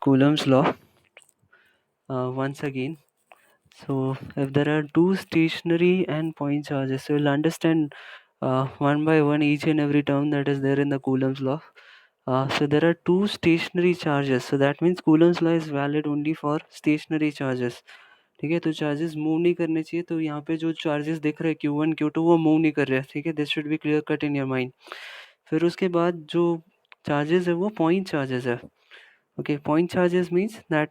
Coulomb's law once again. So if there are two stationary and point charges, so you'll understand one by one each and every term that is there in the Coulomb's law. So there are two stationary charges, so that means Coulomb's law is valid only for stationary charges. ठीक है, तो charges move नहीं करने चाहिए, तो यहाँ पे जो चार्जेस दिख रहे हैं Q1 Q2 वो मूव नहीं कर रहे हैं. ठीक है, this should be clear cut in your mind. फिर उसके बाद जो चार्जेस है वो पॉइंट चार्जेस है. Okay, point charges means that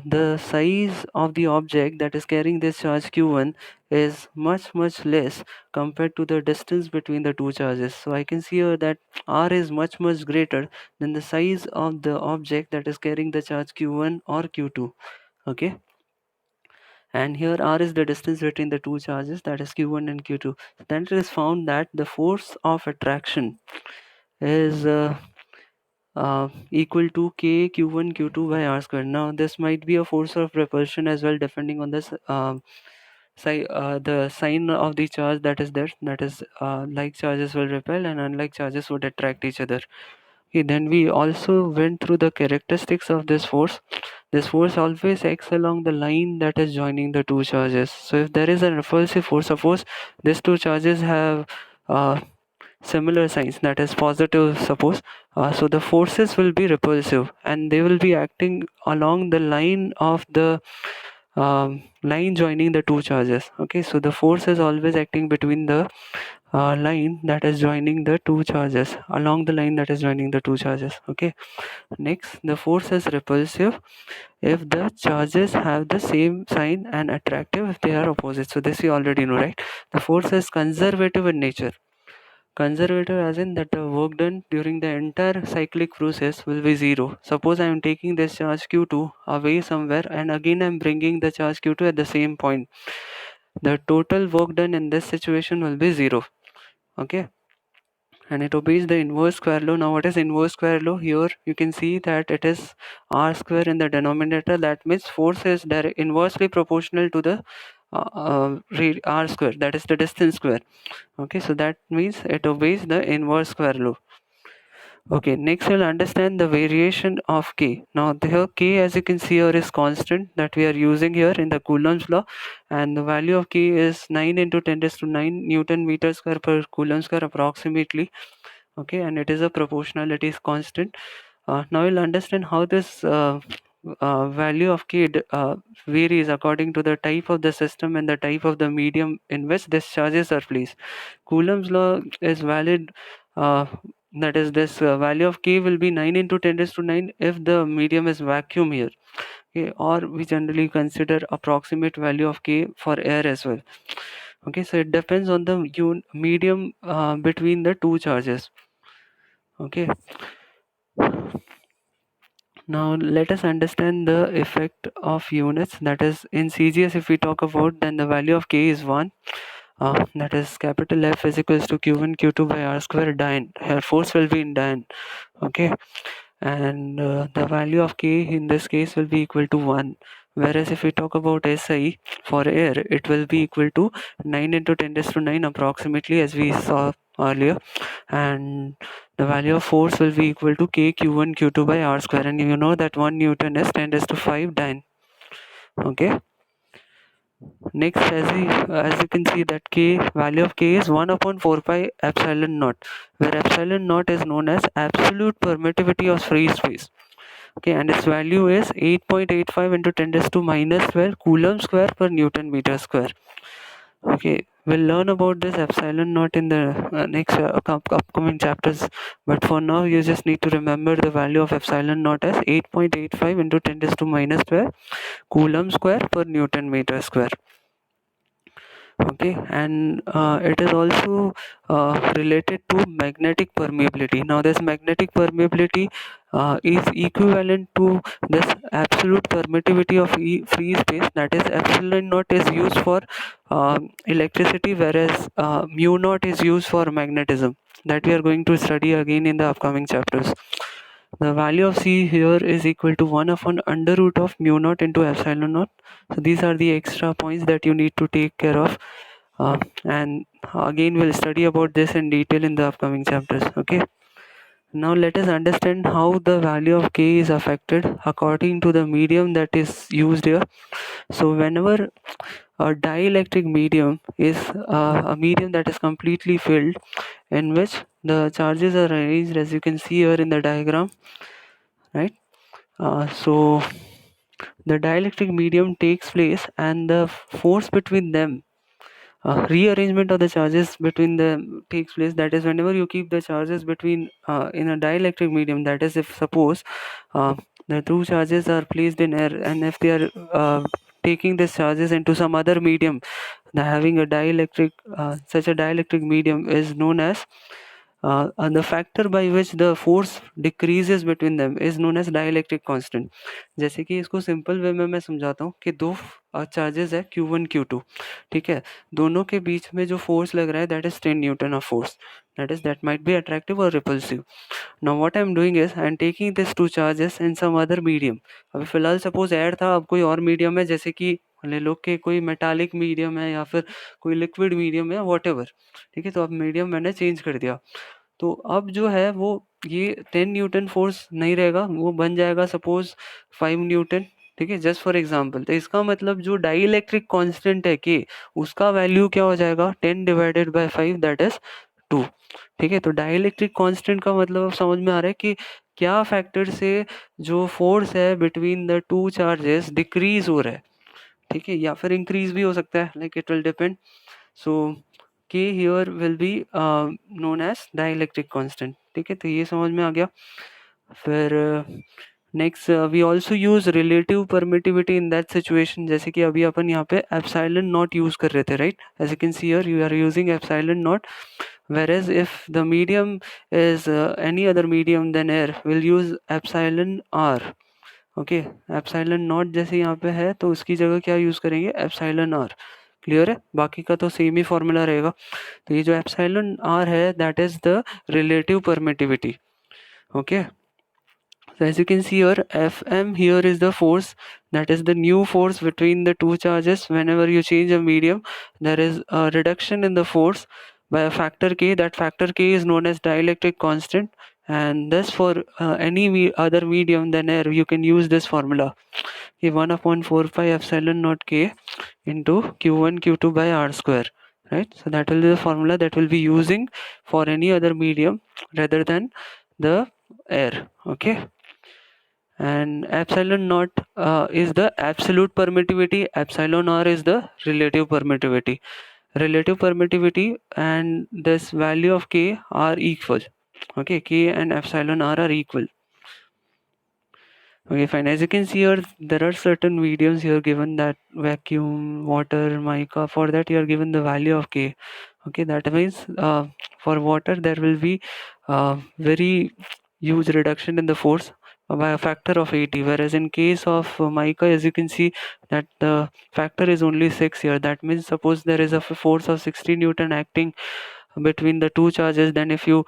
the size of the object that is carrying this charge Q1 is much less compared to the distance between the two charges. So I can see here that R is much greater than the size of the object that is carrying the charge Q1 or Q2. Okay, and here R is the distance between the two charges, that is Q1 and Q2. Then it is found that the force of attraction is equal to k q1 q2 by r square. Now this might be a force of repulsion as well, depending on this the sign of the charge that is there. That is like charges will repel and unlike charges would attract each other. Okay, then we also went through the characteristics of this force. This force always acts along the line that is joining the two charges. So if there is a repulsive force, suppose these two charges have similar signs, that is positive, suppose, so the forces will be repulsive and they will be acting along the line of the line joining the two charges. Okay, so the force is always acting between the line that is joining the two charges, along the line that is joining the two charges. Okay, next, the force is repulsive if the charges have the same sign and attractive if they are opposite. So this we already know, right? The force is conservative in nature. Conservative as in that the work done during the entire cyclic process will be zero. Suppose I am taking this charge Q2 away somewhere and again I am bringing the charge Q2 at the same point. The total work done in this situation will be zero. Okay, and it obeys the inverse square law. Now what is inverse square law? Here you can see that it is r square in the denominator. That means force is inversely proportional to the r square, that is the distance square. Okay, so that means it obeys the inverse square law. Okay, next we'll understand the variation of k. Now here k, as you can see here, is constant that we are using here in the Coulomb's law, and the value of k is 9 into 10 raised to 9 Newton meter square per Coulomb square approximately. Okay, and it is a proportionality constant. Now we'll understand how this value of k varies according to the type of the system and the type of the medium in which these charges are placed. Coulomb's law is valid, that is this value of k will be 9 into 10 raised to 9 if the medium is vacuum here. Okay, or we generally consider approximate value of k for air as well. Okay, so it depends on the medium between the two charges. Okay, now let us understand the effect of units. That is, in CGS if we talk about, then the value of k is 1. That is capital F is equals to Q1 Q2 by R square dian. Here force will be in dian. Okay, and the value of k in this case will be equal to 1. Whereas if we talk about SI for air, it will be equal to 9 into 10 raised to 9 approximately, as we saw earlier, and the value of force will be equal to k q1 q2 by r square, and you know that 1 Newton is 10 raised to 5 dian. Okay, next, as you can see that k value of k is 1 upon 4 pi epsilon naught, where epsilon naught is known as absolute permittivity of free space. Okay, and its value is 8.85 into 10 raised to minus 12 Coulomb square per Newton meter square. Okay, we'll learn about this epsilon naught in the next upcoming chapters, but for now you just need to remember the value of epsilon naught as 8.85 into 10 raised to minus 12 Coulomb square per Newton meter square. Okay, and it is also related to magnetic permeability. Now this magnetic permeability is equivalent to this absolute permittivity of free space, that is epsilon naught is used for electricity, whereas mu naught is used for magnetism, that we are going to study again in the upcoming chapters. The value of C here is equal to 1 upon under root of mu naught into epsilon naught. So these are the extra points that you need to take care of, and again we'll study about this in detail in the upcoming chapters. Okay, Now let us understand how the value of K is affected according to the medium that is used here. So whenever a dielectric medium is a medium that is completely filled, in which the charges are arranged as you can see here in the diagram, right? So the dielectric medium takes place and the force between them, rearrangement of the charges between them takes place. That is, whenever you keep the charges between in a dielectric medium, that is, if suppose uh, the two charges are placed in air, and if they are taking these charges into some other medium, the having a dielectric such a dielectric medium is known as and the factor by which the force decreases between them is known as dielectric constant. जैसे कि इसको simple way में मैं समझाता हूँ कि दो charges है Q1 Q2, ठीक है, दोनों के बीच में जो फोर्स लग रहा है that is 10 Newton of force, that might be attractive or repulsive. Now what I am doing is I am taking these two charges in some other medium. अभी फिलहाल सपोज एयर था, अब कोई और मीडियम है, जैसे कि ले लो कि कोई मेटालिक मीडियम है या फिर कोई लिक्विड मीडियम है, वॉट एवर, ठीक है, तो अब मीडियम मैंने चेंज कर दिया, तो अब जो है वो ये 10 न्यूटन फोर्स नहीं रहेगा, वो बन जाएगा सपोज 5 न्यूटन, ठीक है, जस्ट फॉर एग्जांपल। तो इसका मतलब जो डाइलेक्ट्रिक कांस्टेंट है के, उसका वैल्यू क्या हो जाएगा 10 डिवाइडेड बाय 5 दैट इज 2, ठीक है। तो डाइलेक्ट्रिक कांस्टेंट का मतलब अब समझ में आ रहा है कि क्या फैक्टर से जो फोर्स है between the two charges decrease हो रहा है, ठीक है, या फिर इंक्रीज भी हो सकता है, like it will depend. So K here will be known as dielectric constant, ठीक है, तो ये समझ में आ गया। फिर next we also use relative permittivity in that situation, जैसे कि अभी अपन यहाँ पे एप्सिलॉन नॉट यूज कर रहे थे, right, as you can see here you are using epsilon naught, whereas if the medium is any other medium than air we'll use epsilon r, okay, epsilon not जैसे यहाँ पे है तो उसकी जगह क्या यूज करेंगे, एप्सिलॉन आर, क्लियर है, बाकी का तो सेम ही फॉर्मूला रहेगा। तो ये जो एप्सिलॉन आर है that is the relative permittivity, okay. So as you can see here, Fm here is the force, that is the new force between the two charges. Whenever you change a medium, there is a reduction in the force by a factor k. That factor k is known as dielectric constant, and thus for any other medium than air, you can use this formula. Okay, 1/4 pi epsilon naught k into Q1 Q2 by r square. Right, so that will be the formula that will be using for any other medium rather than the air. Okay, and epsilon naught is the absolute permittivity, epsilon r is the relative permittivity. Relative permittivity and this value of k are equal. Okay, k and epsilon r are equal. Okay, fine. As you can see here, there are certain mediums here given that vacuum, water, mica. For that, you are given the value of k. Okay, that means for water there will be very huge reduction in the force by a factor of 80, whereas in case of mica, as you can see that the factor is only 6 here. That means suppose there is a force of 60 Newton acting between the two charges, then if you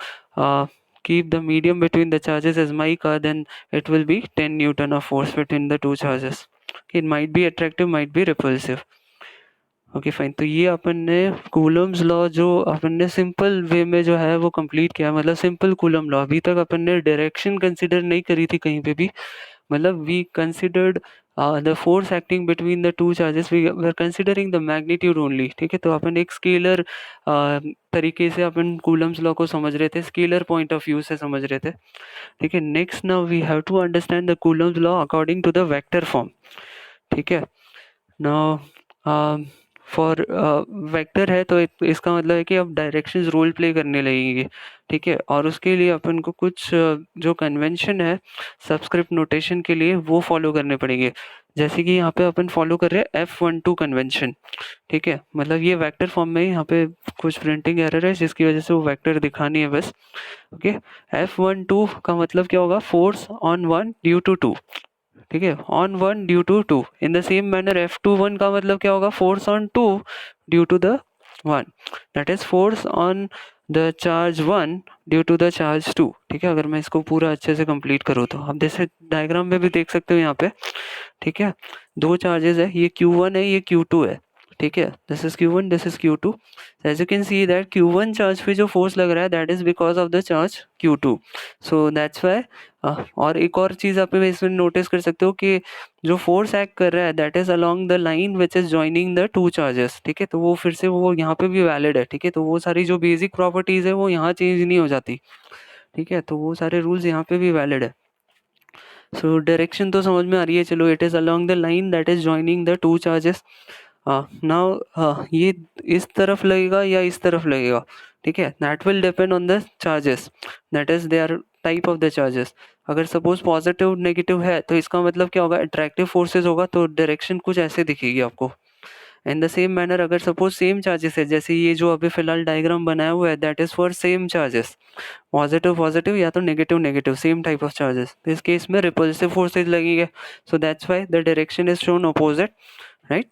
keep the medium between the charges as mica, then it will be 10 Newton of force between the two charges. It might be attractive, might be repulsive. Okay fine, तो ये अपन ने Coulomb's law जो अपन ने simple way में जो है वो complete किया, मतलब सिंपल कूलम लॉ। अभी तक अपन ने डायरेक्शन कंसिडर नहीं करी थी कहीं पे भी, मतलब we considered the force acting between the two charges, we were considering the magnitude only, ठीक है। तो अपन एक स्केलर तरीके से अपन कूलम्स लॉ को समझ रहे थे, स्केलर पॉइंट ऑफ व्यू से समझ रहे थे, ठीक है। Next now we have to understand the Coulomb's law according to the vector form, ठीक है। नाउ फॉर वेक्टर है तो इसका मतलब है कि अब डायरेक्शंस रोल प्ले करने लगेंगे, ठीक है, और उसके लिए अपन को कुछ जो कन्वेंशन है सबस्क्रिप्ट नोटेशन के लिए वो फॉलो करने पड़ेंगे। जैसे कि यहाँ पे अपन फॉलो कर रहे हैं F12 कन्वेंशन, ठीक है, मतलब ये वेक्टर फॉर्म में यहाँ पे कुछ प्रिंटिंग एरर है जिसकी वजह से वो वेक्टर दिखानी है बस, ओके। F12 का मतलब क्या होगा, force on one due to two, ठीक है, on one due to two. In the same manner F21 का मतलब क्या होगा, force on two due to the one, that is force on the charge one due to the charge two, ठीक है। अगर मैं इसको पूरा अच्छे से कंप्लीट करूँ तो आप जैसे डायग्राम में भी देख सकते हो यहाँ पे, ठीक है, दो चार्जेस है, ये Q1 है, ये Q2 है, ठीक है, this is Q1, this is Q2. As you can see that Q1 charge पे जो फोर्स लग रहा है that is because of the charge Q2. So that's why. और एक और चीज़ आप इसमें नोटिस कर सकते हो कि जो फोर्स एक्ट कर रहा है that is along the line which is joining the two charges. ठीक है, तो वो फिर से वो यहाँ पे भी वैलिड है. ठीक है, तो वो सारी जो बेसिक प्रॉपर्टीज है वो यहाँ चेंज नहीं हो जाती. ठीक है, तो वो सारे रूल्स यहाँ पे भी वैलिड है. सो डायरेक्शन तो समझ में आ रही है. चलो, it is along the line that is joining the two charges. Now ये इस तरफ लगेगा या इस तरफ लगेगा. ठीक है, that will depend on the charges, that is their type of the charges. अगर सपोज पॉजिटिव नेगेटिव है तो इसका मतलब क्या होगा, अट्रैक्टिव फोर्सेस होगा तो डायरेक्शन कुछ ऐसे दिखेगी आपको. इन द सेम मैनर अगर सपोज सेम चार्जेस है, जैसे ये जो अभी फिलहाल डायग्राम बनाया हुआ है that is for same charges, positive positive या तो negative negative, same type of charges. तो इस केस में रिपल्सिव फोर्सेज लगेंगे. So that's why the direction is shown opposite, right.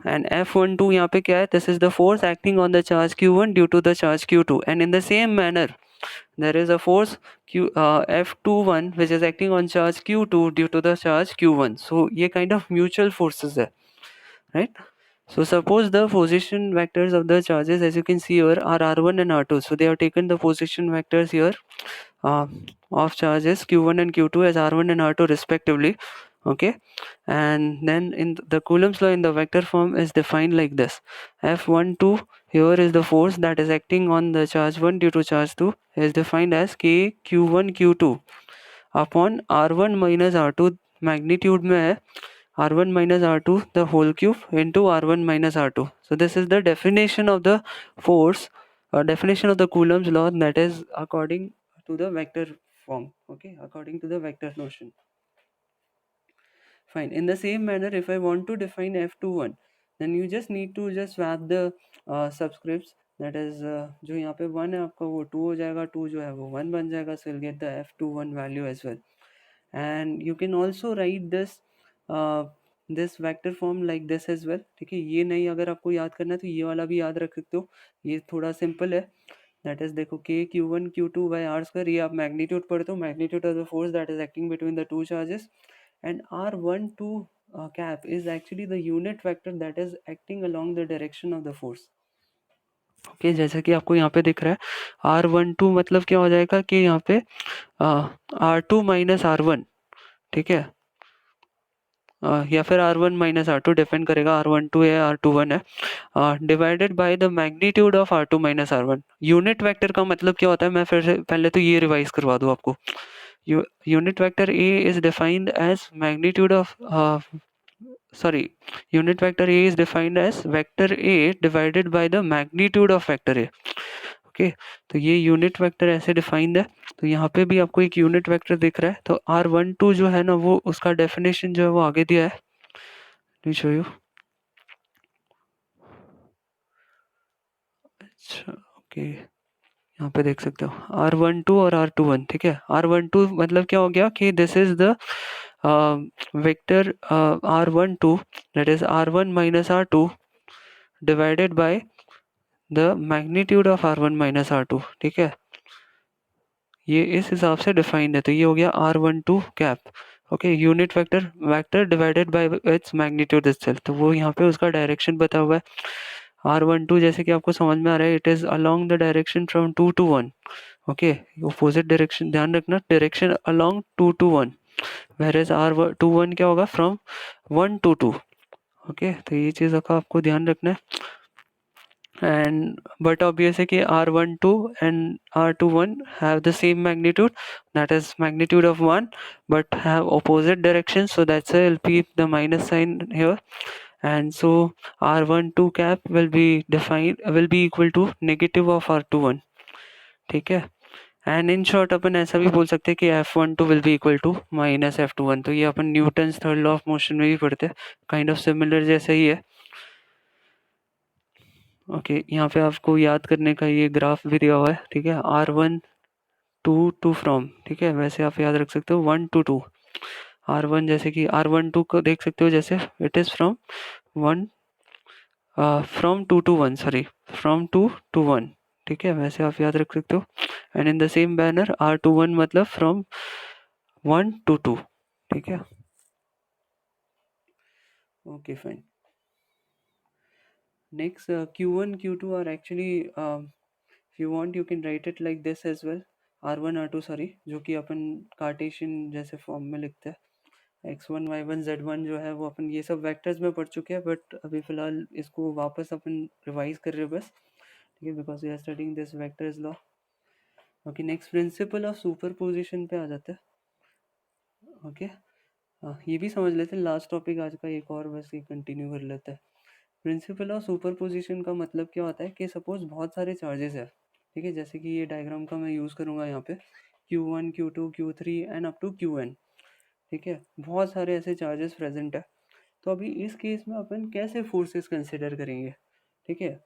And F12 यहाँ पे क्या है, this is the force acting on the charge Q1 due to the charge Q2. And in the same manner there is a force F21 which is acting on charge Q2 due to the charge Q1. So ये kind of mutual forces है, right. So suppose the position vectors of the charges as you can see here are R1 and R2. So they have taken the position vectors here uh, of charges Q1 and Q2 as R1 and R2 respectively. Okay, and then in the Coulomb's law in the vector form is defined like this. F12 here is the force that is acting on the charge 1 due to charge 2 is defined as K Q1 Q2 upon R1 minus R2 magnitude में है R1 minus R2 the whole cube into R1 minus R2. So this is the definition of the force, definition of the Coulomb's law, that is according to the vector form. Okay, according to the vector notion. Fine. In the same manner, if I want to define F21, then you just need to just swap the subscripts. That is, जो यहाँ पे 1 है आपका वो 2 हो जाएगा, 2 जो है वो 1 बन जाएगा. So you'll get the F21 value as well. And you can also write this vector form like this as well. ठीक है, ये नहीं अगर आपको याद करना है तो ये वाला भी याद रख सकते हो. ये थोड़ा सिंपल है. दैट इज देखो K Q1 Q2 by R square. ये आप मैग्नीट्यूड पढ़ते हो, magnitude of the force that is acting between the two charges. And R12 cap is actually the unit vector that is acting along the direction of the force. Okay, जैसा कि आपको यहाँ पे दिख रहा है R12 मतलब क्या हो जाएगा कि यहाँ पे R2 माइनस R1. ठीक है, या फिर R1 माइनस R2 डिपेंड करेगा R12 है R21 है, divided by the magnitude of R2 minus R1. Unit vector का मतलब क्या होता है, मैं फिर से पहले तो ये रिवाइज करवा दूँ आपको. Unit vector A is defined as magnitude of unit vector A is defined as vector A divided by the magnitude of vector A. Okay, तो ये यूनिट वेक्टर ऐसे डिफाइंड है. तो यहाँ पे भी आपको एक यूनिट वेक्टर दिख रहा है. तो R12 जो है ना वो उसका डेफिनेशन जो है वो आगे दिया है. Let me show you. अच्छा, ओके, यहाँ पे देख सकते हो R12 और R21. ठीक है, R12 मतलब क्या हो गया कि this is the vector R12 that is R1 minus R2 divided by the magnitude of R1 minus R2. ठीक है, ये इस हिसाब से डिफाइंड है. तो ये हो गया R12 cap. Okay, unit vector divided by its magnitude itself. तो वो यहाँ पे उसका डायरेक्शन बता हुआ है. R12 जैसे कि आपको समझ में आ रहा है, it is along the direction from 2 to 1. Okay, opposite direction ध्यान रखना, direction along 2 to 1. whereas R21 क्या होगा, फ्रॉम 1 to 2. ओके, तो ये चीज़ का आपको ध्यान रखना है. And but obviously कि R12 and R21 have the same magnitude, that is magnitude of 1, but have opposite directions, so that's why I'll keep the minus sign here. And so R12 cap will be equal to negative of R21. ठीक है, and in short अपन ऐसा भी बोल सकते हैं कि F12 will be equal to minus F21. तो ये अपन Newton's third law of motion में भी पढ़ते हैं, काइंड ऑफ सिमिलर जैसा ही है. ओके, यहाँ पे आपको याद करने का ये ग्राफ भी दिया हुआ है. ठीक है, R1 टू फ्रॉम. ठीक है, वैसे आप याद रख सकते हो 1 to 2. R1 जैसे कि R12 को देख सकते हो, जैसे it is from 2 to 1, sorry, from 2 to 1. ठीक है, वैसे आप याद रख सकते हो. And in the same banner R21 मतलब फ्रॉम 1 to 2. ठीक है, okay fine. Next, q1 q2 are actually, if you want you can write it like this as well, r1 r2 sorry, जो कि अपन कार्टेशियन जैसे फॉर्म में लिखते हैं। x1 y1 z1 जो है वो अपन ये सब वेक्टर्स में पढ़ चुके हैं, बट अभी फिलहाल इसको वापस अपन रिवाइज कर रहे हैं बस, ठीक है, because we are studying this vectors law. Okay, next principle of superposition पे आ जाते हैं। ओके, ये भी समझ लेते हैं, लास्ट टॉपिक आज का एक और बस ये कंटिन्यू कर लेते हैं। प्रिंसिपल ऑफ सुपरपोजिशन का मतलब क्या होता है कि सपोज बहुत सारे चार्जेस है, ठीक है, जैसे कि ये डायग्राम का मैं यूज़ करूँगा यहाँ पे Q1 Q2 Q3 and up to Qn, ठीक है, बहुत सारे ऐसे चार्जेस प्रेजेंट है। तो अभी इस केस में अपन कैसे फोर्सेस कंसिडर करेंगे, ठीक है।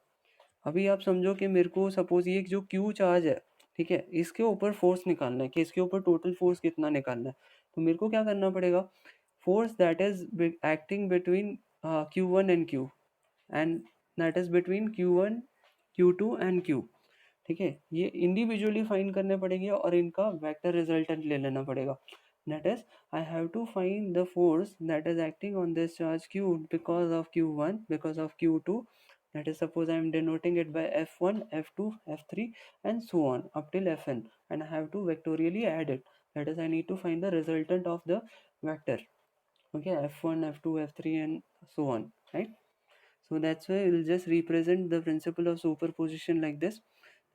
अभी आप समझो कि मेरे को सपोज ये जो Q चार्ज है, ठीक है, इसके ऊपर फोर्स निकालना है कि इसके ऊपर टोटल फोर्स कितना निकालना है। तो मेरे को क्या करना पड़ेगा, force that is acting between Q1 and Q, and that is between Q1 Q2 and Q, ठीक है, ये इंडिविजुअली फाइंड करने पड़ेंगे और इनका वेक्टर रिजल्टेंट ले लेना पड़ेगा। That is I have to find the force that is acting on this charge Q because of Q1, because of Q2, that is suppose I am denoting it by F1, F2, F3 and so on up till Fn, and I have to vectorially add it, that is I need to find the resultant of the vector, okay, F1, F2, F3 and so on, right. So that's why we'll just represent the principle of superposition like this.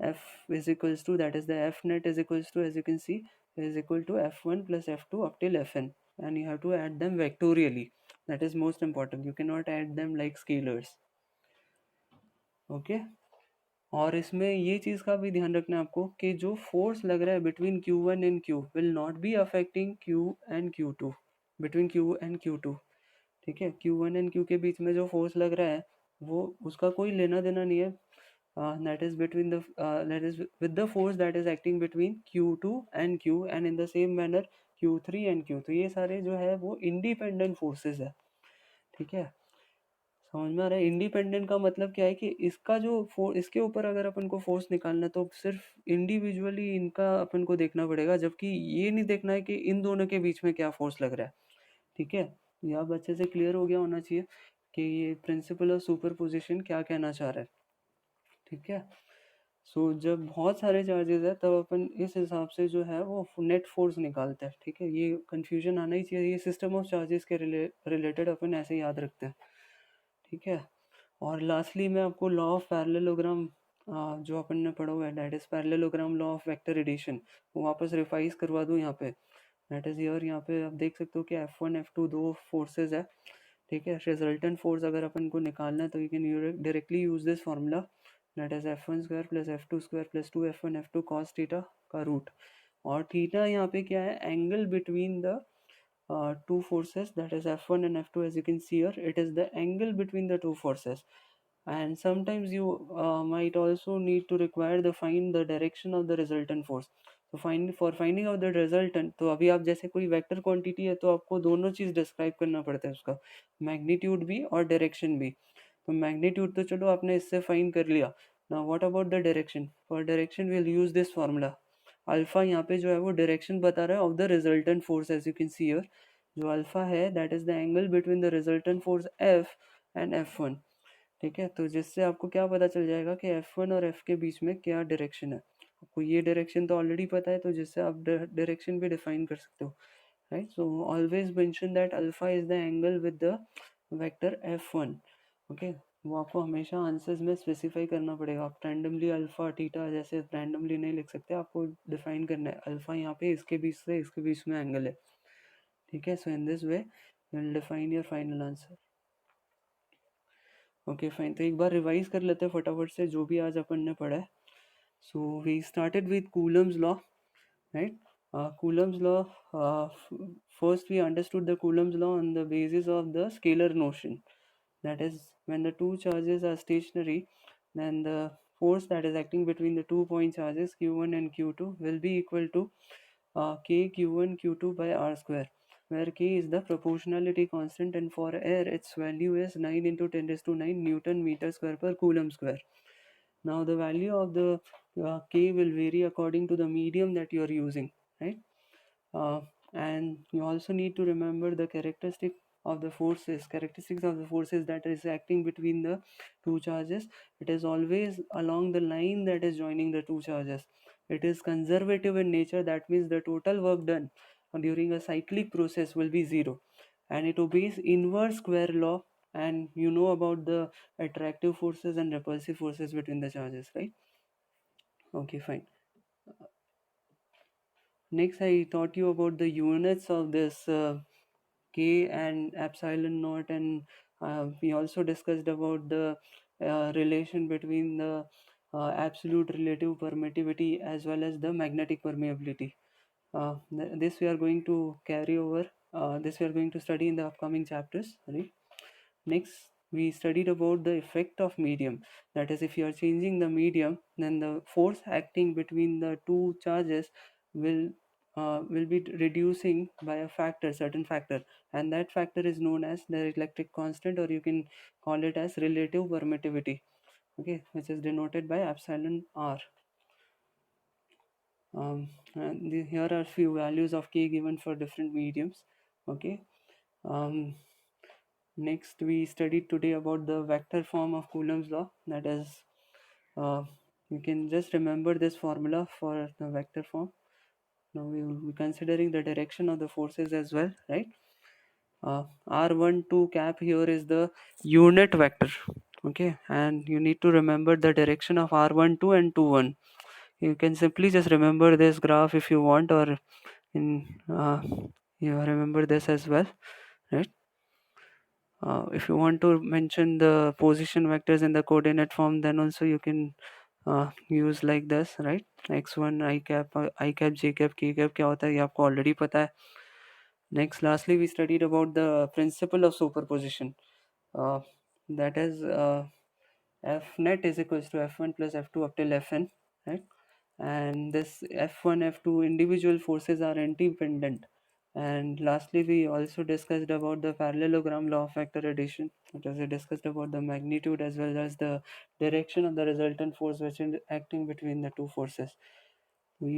F is equals to, that is the F net is equals to, as you can see, is equal to F1 plus F2 up till Fn, and you have to add them vectorially. That is most important. You cannot add them like scalars. Okay. और इसमें ये चीज़ का भी ध्यान रखना है आपको कि जो फोर्स लग रहा है between Q1 and Q will not be affecting Q and Q2, between Q and Q2, ठीक है। Q1 एंड Q के बीच में जो फोर्स लग रहा है वो उसका कोई लेना देना नहीं है, that is between the that is with the force that is acting between Q2 and Q, and in the same manner Q3 and Q। तो ये सारे जो है वो इंडिपेंडेंट फोर्सेस है, ठीक है। समझ में आ रहा है, इंडिपेंडेंट का मतलब क्या है कि इसका जो इसके ऊपर अगर अपन को फोर्स निकालना है तो सिर्फ इंडिविजुअली इनका अपन को देखना पड़ेगा, जबकि ये नहीं देखना है कि इन दोनों के बीच में क्या फोर्स लग रहा है, ठीक है। ये अब अच्छे से क्लियर हो गया होना चाहिए कि ये प्रिंसिपल ऑफ सुपरपोजिशन क्या कहना चाह रहा है, ठीक है। सो जब बहुत सारे चार्जेस है तब अपन इस हिसाब से जो है वो नेट फोर्स निकालते हैं, ठीक है। ये कंफ्यूजन आना ही चाहिए, ये सिस्टम ऑफ चार्जेस के रिलेटेड अपन ऐसे याद रखते हैं, ठीक है। और लास्टली मैं आपको लॉ ऑफ पैरेललोग्राम जो अपन ने पढ़ा हुआ है, that is parallelogram law of vector addition, वो वापस रिवाइज करवा दूँ यहाँ पे। दैट इज ईयर, यहाँ पे आप देख सकते हो कि F1 F2 दो फोर्सेज है, ठीक है। रिजल्टेंट फोर्स अगर अपन को निकालना है तो you can directly use this formula, that is F1 square plus F2 square plus 2 F1 F2 cos theta का रूट। और थीटा यहाँ पे क्या है, angle between the two forces, that is F1 and F2, as you can see here, it is the angle between the two forces. And sometimes you might also need to require the find the direction of the resultant force. तो find for finding out the resultant, तो अभी आप जैसे कोई vector quantity है तो आपको दोनों चीज़ डिस्क्राइब करना पड़ता है, उसका मैग्नीट्यूड भी और डायरेक्शन भी। तो मैग्नीट्यूड तो चलो आपने इससे फाइंड कर लिया, now what about the direction, for direction will use this formula. Alpha यहाँ पे जो है वो डायरेक्शन बता रहा है of the resultant force, as you can see here, जो अल्फा है that is the angle between the resultant force F and F1, ठीक है। तो जिससे आपको क्या पता चल जाएगा कि F1 और F के बीच में क्या डायरेक्शन है। आपको ये डायरेक्शन तो ऑलरेडी पता है, तो जिससे आप डायरेक्शन भी डिफाइन कर सकते हो, right. So always mention that alpha is the angle with the vector F1, okay. वो आपको हमेशा आंसर्स में स्पेसिफाई करना पड़ेगा, आप रैंडमली अल्फा थीटा जैसे रैंडमली नहीं लिख सकते, आपको डिफाइन करना है अल्फा यहाँ पे इसके बीच से इसके बीच में एंगल है, ठीक है। So in this way you will define your final answer. Okay fine, तो एक बार रिवाइज कर लेते हैं फटाफट से जो भी आज अपन ने पढ़ा है। So we started with Coulomb's law, right. Coulomb's law, first we understood the Coulomb's law on the basis of the scalar notion, that is when the two charges are stationary, then the force that is acting between the 2 point charges Q1 and Q2 will be equal to K Q1 Q2 by R square, where K is the proportionality constant, and for air its value is 9 into 10 raised to 9 Newton meter square per Coulomb square. Now the value of the K will vary according to the medium that you are using, right. And you also need to remember the characteristics of the forces that is acting between the two charges. It is always along the line that is joining the two charges. It is conservative in nature. That means the total work done during a cyclic process will be zero, and it obeys inverse square law. And you know about the attractive forces and repulsive forces between the charges, right? Okay, fine. Next, I taught you about the units of this K and epsilon naught, and we also discussed about the relation between the absolute relative permittivity as well as the magnetic permeability. This we are going to carry over. This we are going to study in the upcoming chapters. Right? Next, we studied about the effect of medium. That is, if you are changing the medium, then the force acting between the two charges will will be reducing by a factor, certain factor, and that factor is known as the electric constant, or you can call it as relative permittivity. Okay, which is denoted by epsilon r. And here are few values of k given for different mediums. Okay. Um, Next, we studied today about the vector form of Coulomb's law. That is, uh, you can just remember this formula for the vector form. Now we will be considering the direction of the forces as well, right? R12 cap here is the unit vector. Okay, and you need to remember the direction of R12 and 21. You can simply just remember this graph if you want, or in you remember this as well, right? If you want to mention the position vectors in the coordinate form, then also you can use like this, right? x1 I cap, I cap, j cap, k cap क्या होता है ये आपको already पता है. Next, lastly, we studied about the principle of superposition. uh, that is, f net is equals to f1 plus f2 up till fn, right? And this f1 f2 individual forces are independent. And lastly, we also discussed about the parallelogram law of vector addition. It was discussed about the magnitude as well as the direction of the resultant force which is acting between the two forces.